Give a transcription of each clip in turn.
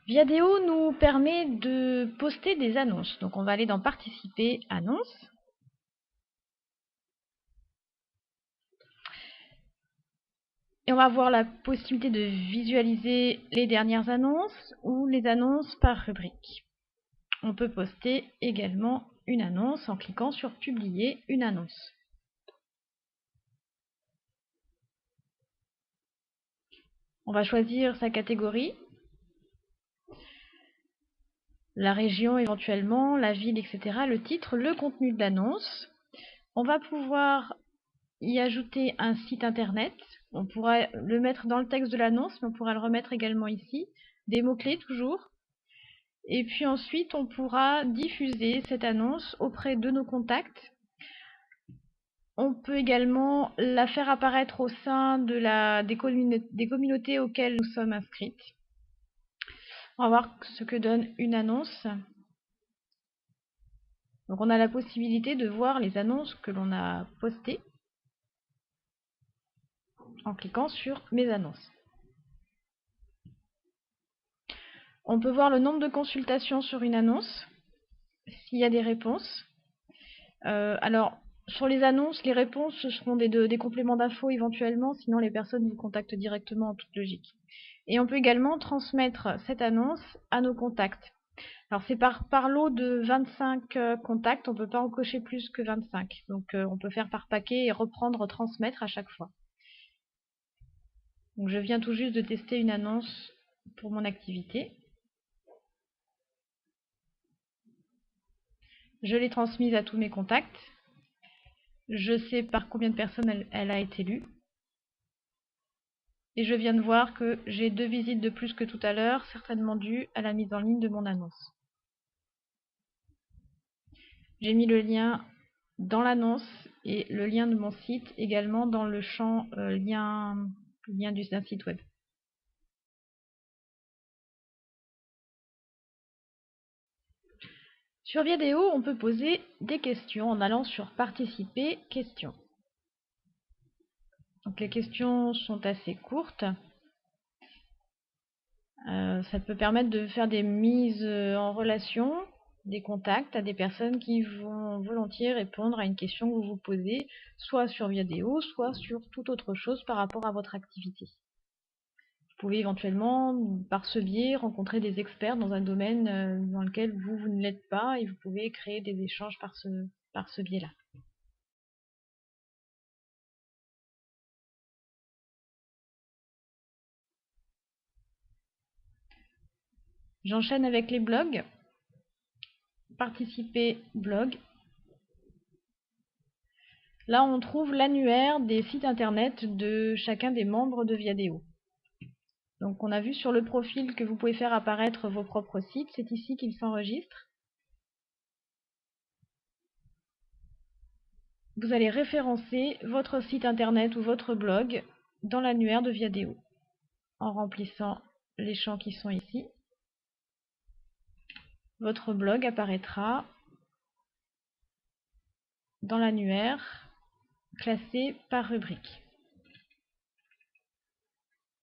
Viadeo nous permet de poster des annonces. Donc on va aller dans Participer, Annonces. Et on va avoir la possibilité de visualiser les dernières annonces ou les annonces par rubrique. On peut poster également une annonce en cliquant sur Publier une annonce. On va choisir sa catégorie, la région éventuellement, la ville, etc., le titre, le contenu de l'annonce. On va pouvoir y ajouter un site internet. On pourra le mettre dans le texte de l'annonce, mais on pourra le remettre également ici. Des mots-clés toujours. Et puis ensuite, on pourra diffuser cette annonce auprès de nos contacts. On peut également la faire apparaître au sein de des communautés auxquelles nous sommes inscrites. On va voir ce que donne une annonce. Donc on a la possibilité de voir les annonces que l'on a postées en cliquant sur Mes annonces. On peut voir le nombre de consultations sur une annonce, s'il y a des réponses. Alors, sur les annonces, les réponses, ce seront des compléments d'infos éventuellement, sinon les personnes vous contactent directement en toute logique. Et on peut également transmettre cette annonce à nos contacts. Alors c'est par lot de 25 contacts, on ne peut pas en cocher plus que 25. Donc on peut faire par paquet et reprendre, transmettre à chaque fois. Donc je viens tout juste de tester une annonce pour mon activité. Je l'ai transmise à tous mes contacts. Je sais par combien de personnes elle a été lue. Et je viens de voir que j'ai 2 visites de plus que tout à l'heure, certainement dues à la mise en ligne de mon annonce. J'ai mis le lien dans l'annonce et le lien de mon site également dans le champ lien d'un site web. Sur Viadeo, on peut poser des questions en allant sur Participer, questions. Donc les questions sont assez courtes. Ça peut permettre de faire des mises en relation, des contacts à des personnes qui vont volontiers répondre à une question que vous vous posez, soit sur Viadeo, soit sur toute autre chose par rapport à votre activité. Vous pouvez éventuellement, par ce biais, rencontrer des experts dans un domaine dans lequel vous ne l'êtes pas et vous pouvez créer des échanges par ce biais-là. J'enchaîne avec les blogs. Participer blog. Là, on trouve l'annuaire des sites internet de chacun des membres de Viadeo. Donc on a vu sur le profil que vous pouvez faire apparaître vos propres sites, c'est ici qu'ils s'enregistrent. Vous allez référencer votre site internet ou votre blog dans l'annuaire de Viadeo en remplissant les champs qui sont ici. Votre blog apparaîtra dans l'annuaire classé par rubrique.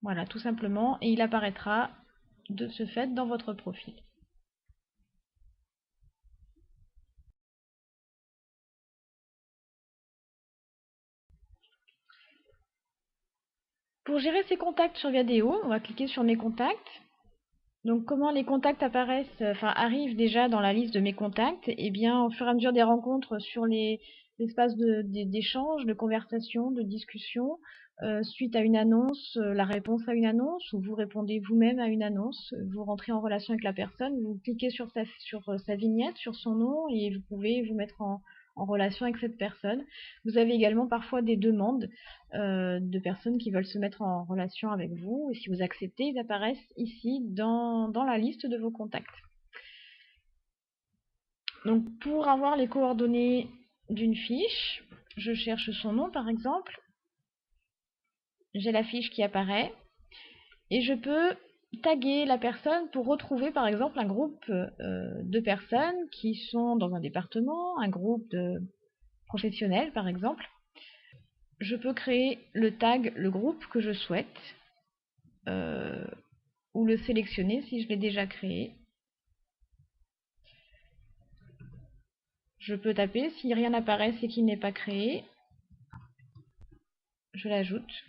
Voilà, tout simplement, et il apparaîtra de ce fait dans votre profil. Pour gérer ses contacts sur Viadeo, on va cliquer sur Mes contacts. Donc comment les contacts arrivent déjà dans la liste de mes contacts? Eh bien, au fur et à mesure des rencontres sur l'espace d'échange, de conversation, de discussion, suite à une annonce, la réponse à une annonce, ou vous répondez vous-même à une annonce, vous rentrez en relation avec la personne, vous cliquez sur sa vignette, sur son nom, et vous pouvez vous mettre en relation avec cette personne. Vous avez également parfois des demandes de personnes qui veulent se mettre en relation avec vous, et si vous acceptez, ils apparaissent ici dans la liste de vos contacts. Donc pour avoir les coordonnées d'une fiche, je cherche son nom par exemple, j'ai la fiche qui apparaît, et je peux taguer la personne pour retrouver par exemple un groupe de personnes qui sont dans un département, un groupe de professionnels par exemple. Je peux créer le tag, le groupe que je souhaite, ou le sélectionner si je l'ai déjà créé. Je peux taper, si rien n'apparaît, c'est qu'il n'est pas créé. Je l'ajoute.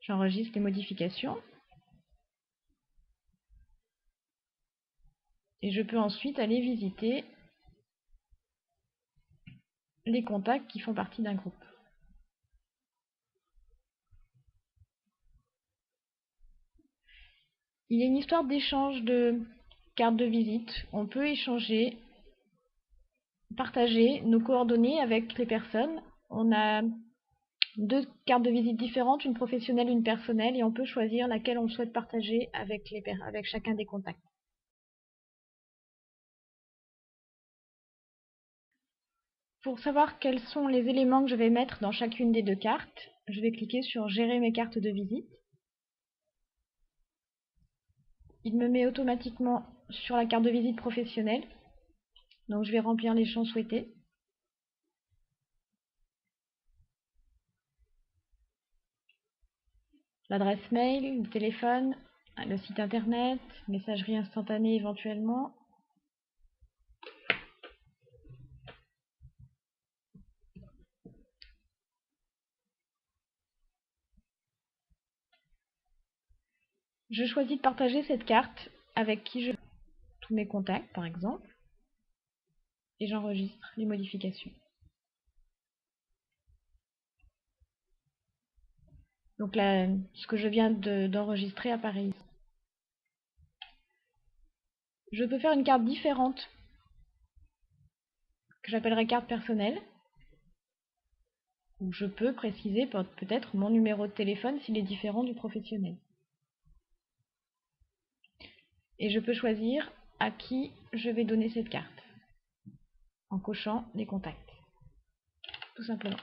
J'enregistre les modifications. Et je peux ensuite aller visiter les contacts qui font partie d'un groupe. Il y a une histoire d'échange de cartes de visite. On peut échanger, partager nos coordonnées avec les personnes. On a deux cartes de visite différentes, une professionnelle et une personnelle, et on peut choisir laquelle on souhaite partager avec chacun des contacts. Pour savoir quels sont les éléments que je vais mettre dans chacune des deux cartes, je vais cliquer sur Gérer mes cartes de visite. Il me met automatiquement sur la carte de visite professionnelle. Donc je vais remplir les champs souhaités. L'adresse mail, le téléphone, le site internet, messagerie instantanée éventuellement. Je choisis de partager cette carte avec qui je veux, tous mes contacts par exemple, et j'enregistre les modifications. Donc là, ce que je viens d'enregistrer apparaît ici. Je peux faire une carte différente que j'appellerai carte personnelle, où je peux préciser peut-être mon numéro de téléphone s'il est différent du professionnel. Et je peux choisir à qui je vais donner cette carte en cochant les contacts, tout simplement.